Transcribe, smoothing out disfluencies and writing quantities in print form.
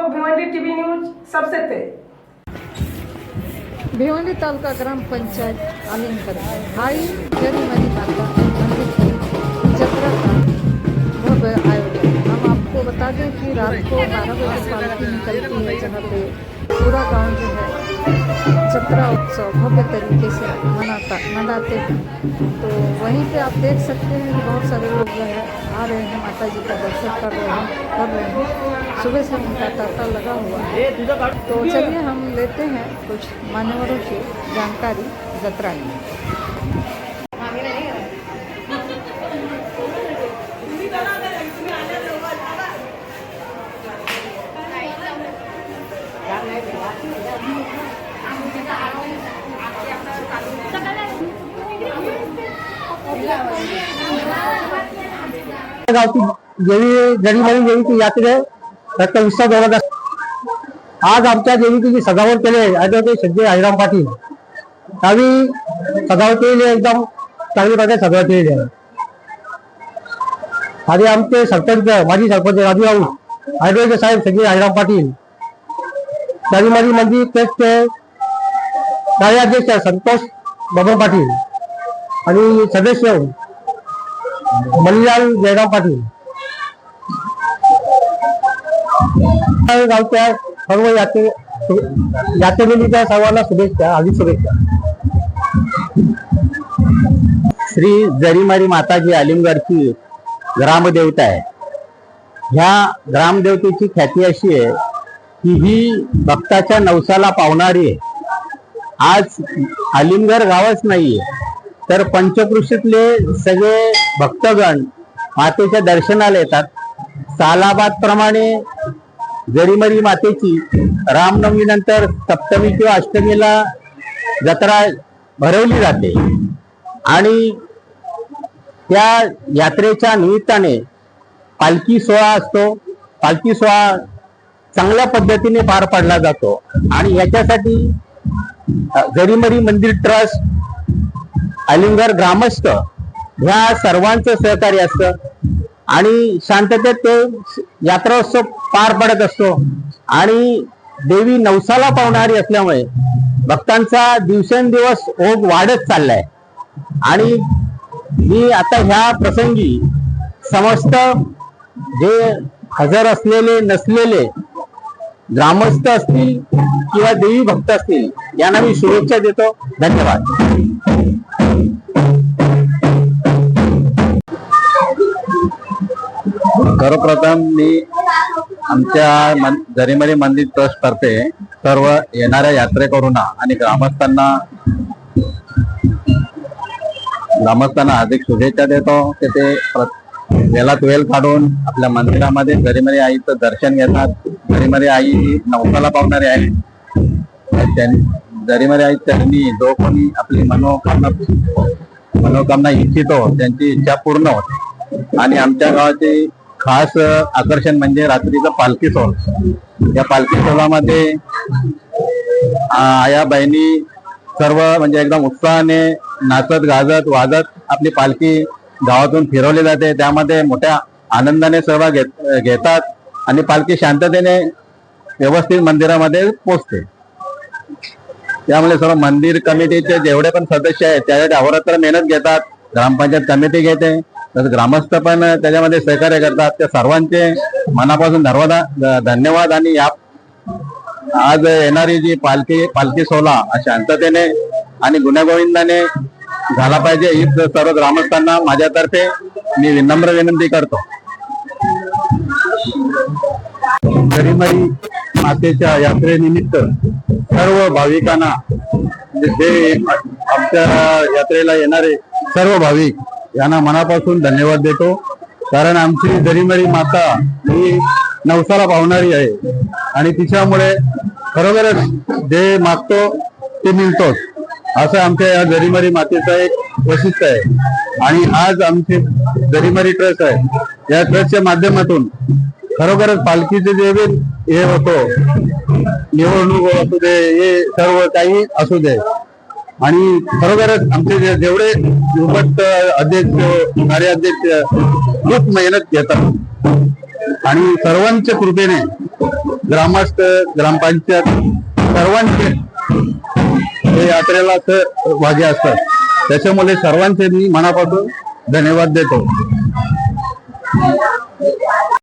लोग Bhiwandi TV news सबसे थे। भिवंडी तालुका ग्राम पंचायत आलिमगढ़ आई जरीमरी माता मंदिर की जत्रा का भव्य आयोजन। हम आपको बता दें कि रात को 12 बजे पालकी निकलती है, जहाँ पे पूरा गांव जो है जत्रा उत्सव भव्य तरीके से मनाते हैं। तो वहीं पे आप देख सकते हैं कि बहुत सारे लोग जो है आ रहे हैं, माता जी का दर्शन कर रहे हैं। सुबह से उनका तांता लगा हुआ है। तो चलिए हम लेते हैं कुछ मान्यवरों से जानकारी जत्रा में। गावची जरीमरी देवीची यात्रे रक्त उत्सव 2010 आज आमच्या देवीची जी सजावट केली आहे ॲडव्होकेट संजय हरिराम पाटील त्यांनी सजावट केलेली एकदम चांगली प्रकारे सजावट केलेली आहे। आणि आमचे सरपंच माजी सरपंच राजू राऊत ॲडव्होकेट साहेब संजय हरिराम पाटील जरीमरी मंदिर ट्रस्टचे कार्याध्यक्ष संतोष बाबा पाटील आणि सदस्य मल्लीलाल जयराम पाटील गावच्या सर्व यात्रेनिमित्त सर्वांना शुभेच्छा, हार्दिक शुभेच्छा। श्री जरीमरी माताजी आलिमगडची ग्रामदेवता आहे। ह्या ग्रामदेवतेची ख्याती अशी आहे की ही भक्ताच्या नवसाला पावणारी आहे। आज आलिमगड गावच नाहीये तर पंचकृषीतले सगळे भक्तगण मातेच्या दर्शनाला येतात। सालाबाद प्रमाणे जरीमरी मातेची रामनवमी नंतर सप्तमी किंवा अष्टमीला जत्रा भरवली जाते आणि त्या यात्रेच्या निमित्ताने पालखी सोहळा असतो। पालखी सोहळा चांगल्या पद्धतीने पार पाडला जातो आणि याच्यासाठी जरीमरी मंदिर ट्रस्ट, आलिमगड ग्रामस्थ ह्या सर्वांचं सहकार्य असतं आणि शांततेत ते यात्रोत्सव पार पडत असतो आणि देवी नवसाला पावणारी असल्यामुळे भक्तांचा दिवसेंदिवस ओघ वाढत चाललाय। आणि मी आता ह्या प्रसंगी समस्त जे हजर असलेले नसलेले ग्रामस्थ असतील किंवा देवी भक्त असतील यांना मी शुभेच्छा देतो। धन्यवाद। सर्वप्रथम मी आमच्या जरीमरी मंदिर ट्रस्ट तर्फे सर्व येणाऱ्या यात्रेकरूंना आणि ग्रामस्थांना हार्दिक शुभेच्छा देतो की ते वेळात वेळ काढून आपल्या मंदिरामध्ये जरीमरी आईचं दर्शन घेतात। जरीमरी आई ही नवसाला पावणारी आहे। जरीमरी आई चरणी जो कोणी आपली मनोकामना इच्छितो त्यांची इच्छा पूर्ण होते। आणि आमच्या गावाचे खास आकर्षण म्हणजे रात्रीचा पालखी सोहळा। या पालखी सोहळ्यामध्ये आया बहिणी सर्व म्हणजे एकदम उत्साहाने नाचत गाजत वाजत आपली पालखी गावातून फिरवली जाते। त्यामध्ये मोठ्या आनंदाने सहभाग घेतात आणि पालखी शांततेने व्यवस्थित मंदिरामध्ये पोहोचते। त्यामुळे सर्व मंदिर कमिटीचे जेवढे पण सदस्य आहेत त्यासाठी अहोरात्र मेहनत घेतात। ग्रामपंचायत कमिटी घेते, तसं ग्रामस्थ पण त्याच्यामध्ये सहकार्य करतात। त्या सर्वांचे मनापासून धन्यवाद। आणि आज येणारी जी पालखी सोहळा शांततेने आणि गुण्यागोविंदाने झाला पाहिजे ही सर्व ग्रामस्थांना माझ्यातर्फे मी विनम्र विनंती करतो। जरीमरी मातेच्या यात्रेनिमित्त सर्व भाविकांना जे आमच्या यात्रेला येणारे सर्व भाविक यांना मनापासून धन्यवाद देतो। कारण आमची जरीमरी माता ही नवसाला पावणारी आहे आणि तिच्यामुळे खरोखरच जे मागतो ते मिळतोच असं आमच्या या जरीमरी मातेचं एक वैशिष्ट्य आहे। आणि आज आमचे जरीमरी ट्रस्ट आहे, या ट्रस्टच्या माध्यमातून खरोखरच पालखीचे जे हे होतो निवडणूक असू दे हे सर्व काही असू दे आणि खरोखरच आमचे जेवढे युवक अध्यक्ष कार्याध्यक्ष खूप मेहनत घेतात आणि सर्वांच्या कृपेने ग्रामस्थ ग्रामपंचायत सर्वांचे हे यात्रेला सहभागी असतात. त्याच्यामुळे सर्वांचे मी मनापासून धन्यवाद देतो.